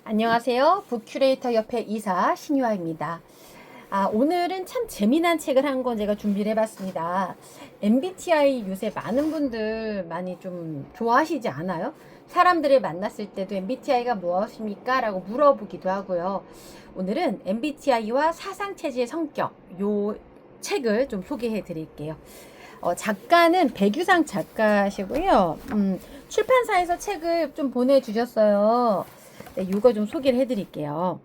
안녕하세요. 북큐레이터 협회 이사 신유아입니다. 오늘은 참 재미난 책을 한 권 제가 준비를 해봤습니다. MBTI 요새 많은 분들 많이 좀 좋아하시지 않아요? 사람들을 만났을 때도 MBTI가 무엇입니까? 라고 물어보기도 하고요. 오늘은 MBTI와 사상체질의 성격, 요 책을 좀 소개해 드릴게요. 작가는 백유상 작가시고요. 출판사에서 책을 좀 보내주셨어요. 네, 이거 좀 소개를 해드릴게요.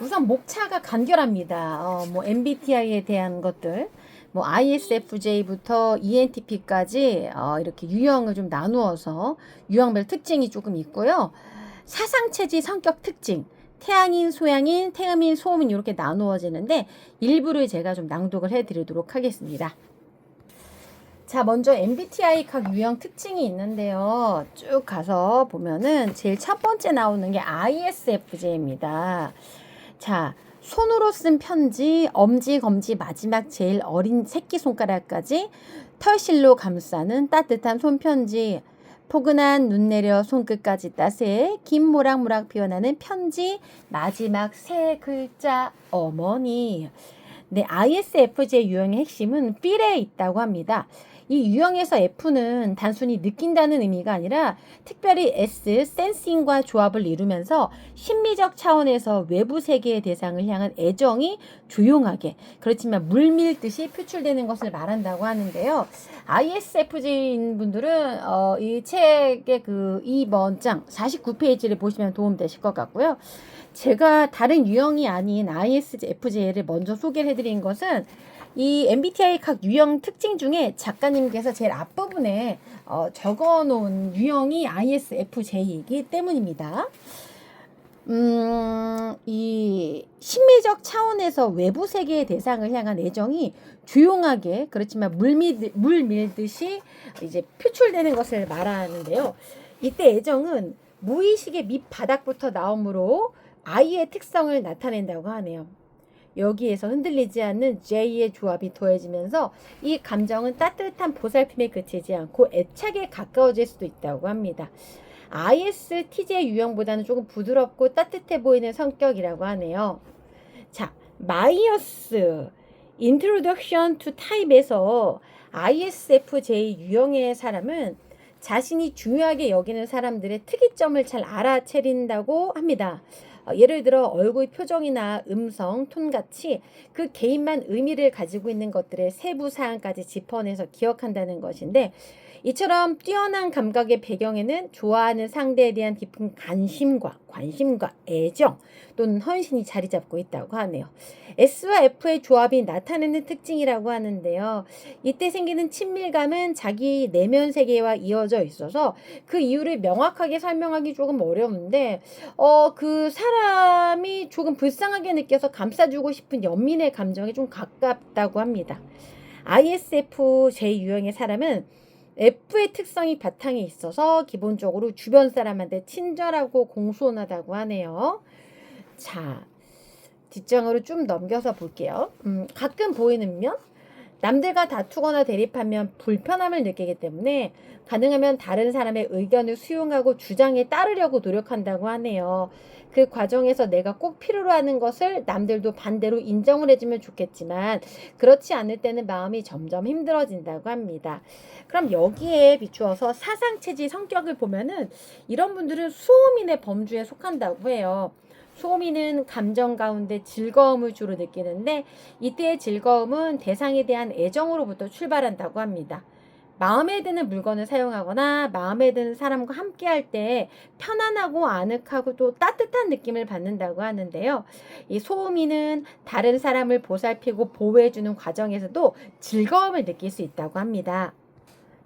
우선 목차가 간결합니다. MBTI에 대한 것들, ISFJ부터 ENTP까지 이렇게 유형을 좀 나누어서 유형별 특징이 조금 있고요. 사상체질 성격 특징, 태양인, 소양인, 태음인, 소음인 이렇게 나누어지는데 일부를 제가 좀 낭독을 해드리도록 하겠습니다. 자, 먼저 MBTI 각 유형 특징이 있는데요. 쭉 가서 보면은 제일 첫 번째 나오는 게 ISFJ입니다. 자, 손으로 쓴 편지, 엄지, 검지, 마지막 제일 어린 새끼손가락까지 털실로 감싸는 따뜻한 손편지, 포근한 눈 내려 손끝까지 따스해 긴 모락모락 피어나는 편지, 마지막 세 글자 어머니. 네, ISFJ 유형의 핵심은 필에 있다고 합니다. 이 유형에서 F는 단순히 느낀다는 의미가 아니라 특별히 S, 센싱과 조합을 이루면서 심미적 차원에서 외부 세계의 대상을 향한 애정이 조용하게 그렇지만 물밀듯이 표출되는 것을 말한다고 하는데요. ISFJ인 분들은 이 책의 그 2번 장 49페이지를 보시면 도움되실 것 같고요. 제가 다른 유형이 아닌 ISFJ를 먼저 소개를 해드린 것은 이 MBTI 각 유형 특징 중에 작가님께서 제일 앞부분에 적어놓은 유형이 ISFJ이기 때문입니다. 이 심미적 차원에서 외부 세계의 대상을 향한 애정이 조용하게 그렇지만 물 밀듯이 이제 표출되는 것을 말하는데요. 이때 애정은 무의식의 밑바닥부터 나오므로 I의 특성을 나타낸다고 하네요. 여기에서 흔들리지 않는 J의 조합이 더해지면서 이 감정은 따뜻한 보살핌에 그치지 않고 애착에 가까워질 수도 있다고 합니다. ISTJ 유형보다는 조금 부드럽고 따뜻해 보이는 성격이라고 하네요. 자, 마이어스 Introduction to Type에서 ISFJ 유형의 사람은 자신이 중요하게 여기는 사람들의 특이점을 잘 알아차린다고 합니다. 예를 들어 얼굴 표정이나 음성, 톤같이 그 개인만 의미를 가지고 있는 것들의 세부 사항까지 짚어내서 기억한다는 것인데 이처럼 뛰어난 감각의 배경에는 좋아하는 상대에 대한 깊은 관심과 애정 또는 헌신이 자리 잡고 있다고 하네요. S와 F의 조합이 나타내는 특징이라고 하는데요. 이때 생기는 친밀감은 자기 내면 세계와 이어져 있어서 그 이유를 명확하게 설명하기 조금 어려운데 그 사람이 조금 불쌍하게 느껴서 감싸주고 싶은 연민의 감정에 좀 가깝다고 합니다. ISFJ 유형의 사람은 F의 특성이 바탕에 있어서 기본적으로 주변 사람한테 친절하고 공손하다고 하네요. 자, 뒷장으로 좀 넘겨서 볼게요. 가끔 보이는 면? 남들과 다투거나 대립하면 불편함을 느끼기 때문에 가능하면 다른 사람의 의견을 수용하고 주장에 따르려고 노력한다고 하네요. 그 과정에서 내가 꼭 필요로 하는 것을 남들도 반대로 인정을 해주면 좋겠지만 그렇지 않을 때는 마음이 점점 힘들어진다고 합니다. 그럼 여기에 비추어서 사상체질 성격을 보면은 이런 분들은 수호민의 범주에 속한다고 해요. 소민은 감정 가운데 즐거움을 주로 느끼는데 이때의 즐거움은 대상에 대한 애정으로부터 출발한다고 합니다. 마음에 드는 물건을 사용하거나 마음에 드는 사람과 함께 할 때 편안하고 아늑하고 또 따뜻한 느낌을 받는다고 하는데요. 이 소음이는 다른 사람을 보살피고 보호해주는 과정에서도 즐거움을 느낄 수 있다고 합니다.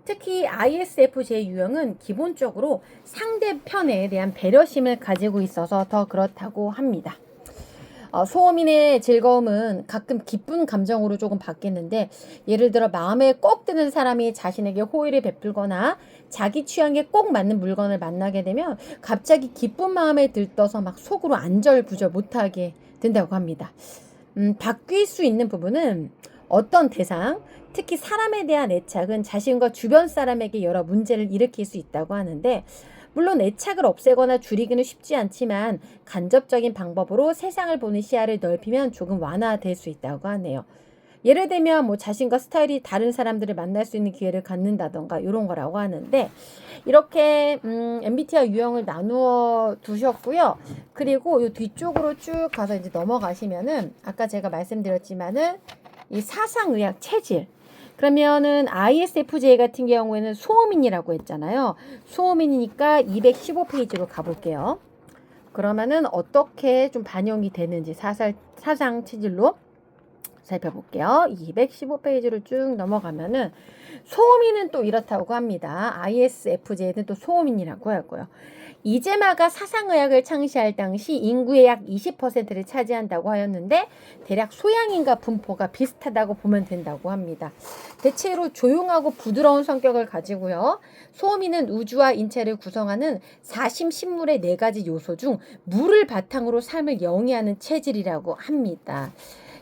특히 ISFJ 유형은 기본적으로 상대편에 대한 배려심을 가지고 있어서 더 그렇다고 합니다. 소음인의 즐거움은 가끔 기쁜 감정으로 조금 바뀌는데 예를 들어 마음에 꼭 드는 사람이 자신에게 호의를 베풀거나 자기 취향에 꼭 맞는 물건을 만나게 되면 갑자기 기쁜 마음에 들떠서 막 속으로 안절부절 못하게 된다고 합니다. 바뀔 수 있는 부분은 어떤 대상, 특히 사람에 대한 애착은 자신과 주변 사람에게 여러 문제를 일으킬 수 있다고 하는데 물론 애착을 없애거나 줄이기는 쉽지 않지만 간접적인 방법으로 세상을 보는 시야를 넓히면 조금 완화될 수 있다고 하네요. 예를 들면 뭐 자신과 스타일이 다른 사람들을 만날 수 있는 기회를 갖는다던가 이런 거라고 하는데, 이렇게 MBTI 유형을 나누어 두셨고요. 그리고 이 뒤쪽으로 쭉 가서 이제 넘어가시면은 아까 제가 말씀드렸지만은 이 사상의학 체질, 그러면은 ISFJ 같은 경우에는 소음인이라고 했잖아요. 소음인이니까 215페이지로 가볼게요. 그러면은 어떻게 좀 반영이 되는지 사상 체질로 살펴볼게요. 215페이지를 쭉 넘어가면은 소음인은 또 이렇다고 합니다. ISFJ는 또 소음인이라고 하고요. 이제마가 사상의학을 창시할 당시 인구의 약 20%를 차지한다고 하였는데 대략 소양인과 분포가 비슷하다고 보면 된다고 합니다. 대체로 조용하고 부드러운 성격을 가지고요. 소음인은 우주와 인체를 구성하는 사심신물의 4가지 요소 중 물을 바탕으로 삶을 영위하는 체질이라고 합니다.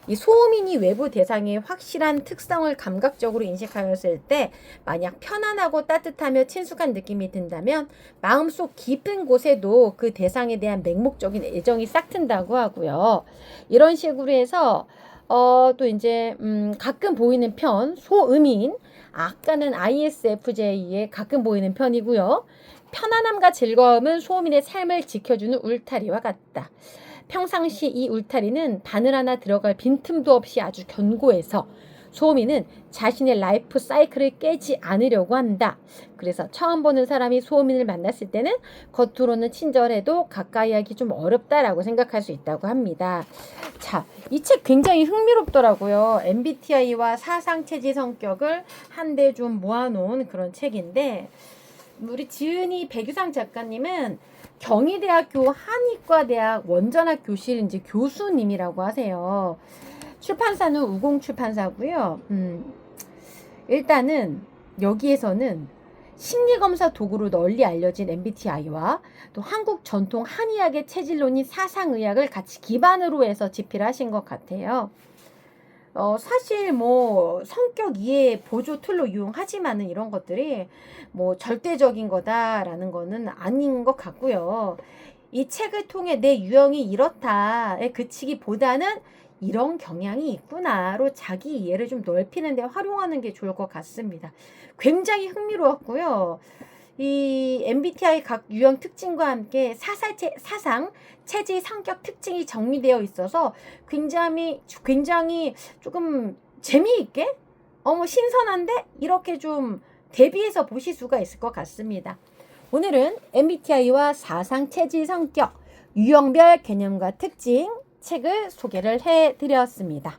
이 소음인이 외부 대상의 확실한 특성을 감각적으로 인식하였을 때 만약 편안하고 따뜻하며 친숙한 느낌이 든다면 마음속 깊은 곳에도 그 대상에 대한 맹목적인 애정이 싹 튼다고 하고요. 이런 식으로 해서 또 이제 가끔 보이는 편 소음인, 아까는 ISFJ에 가끔 보이는 편이고요. 편안함과 즐거움은 소음인의 삶을 지켜주는 울타리와 같다. 평상시 이 울타리는 바늘 하나 들어갈 빈틈도 없이 아주 견고해서 소음인은 자신의 라이프 사이클을 깨지 않으려고 한다. 그래서 처음 보는 사람이 소음인을 만났을 때는 겉으로는 친절해도 가까이 하기 좀 어렵다라고 생각할 수 있다고 합니다. 자, 이 책 굉장히 흥미롭더라고요. MBTI와 사상체질 성격을 한데 좀 모아놓은 그런 책인데, 우리 지은이 백유상 작가님은 경희대학교 한의과대학 원전학 교실 이제 교수님이라고 하세요. 출판사는 우공출판사고요. 일단은 여기에서는 심리검사 도구로 널리 알려진 MBTI와 또 한국 전통 한의학의 체질론인 사상의학을 같이 기반으로 해서 집필을 하신 것 같아요. 사실 뭐 성격 이해 보조 툴로 이용하지만은 이런 것들이 뭐 절대적인 거다라는 거는 아닌 것 같고요. 이 책을 통해 내 유형이 이렇다에 그치기보다는 이런 경향이 있구나로 자기 이해를 좀 넓히는 데 활용하는 게 좋을 것 같습니다. 굉장히 흥미로웠고요. 이 MBTI 각 유형 특징과 함께 사상, 체질, 성격 특징이 정리되어 있어서 굉장히 조금 재미있게, 신선한데 이렇게 좀 대비해서 보실 수가 있을 것 같습니다. 오늘은 MBTI와 사상, 체질, 성격, 유형별 개념과 특징 책을 소개를 해드렸습니다.